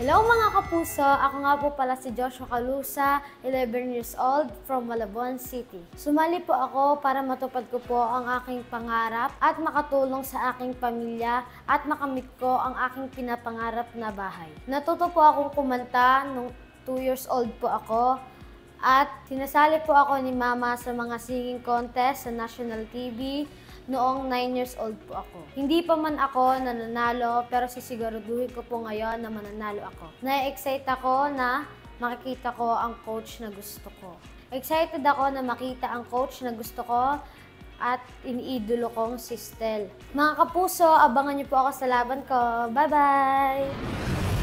Hello mga kapuso! Ako nga po pala si Joshua Calusa, 11 years old from Malabon City. Sumali po ako para matupad ko po ang aking pangarap at makatulong sa aking pamilya at makamit ko ang aking pinapangarap na bahay. Natuto po akong kumanta nung 2 years old po ako at sinasali po ako ni Mama sa mga singing contest sa National TV noong 9 years old po ako. Hindi pa man ako nananalo pero sisiguraduhin ko po ngayon na mananalo ako. Na-excite ako na makikita ko ang coach na gusto ko. Excited ako na makita ang coach na gusto ko at iniidolo kong si Stel. Mga kapuso, abangan niyo po ako sa laban ko. Bye-bye!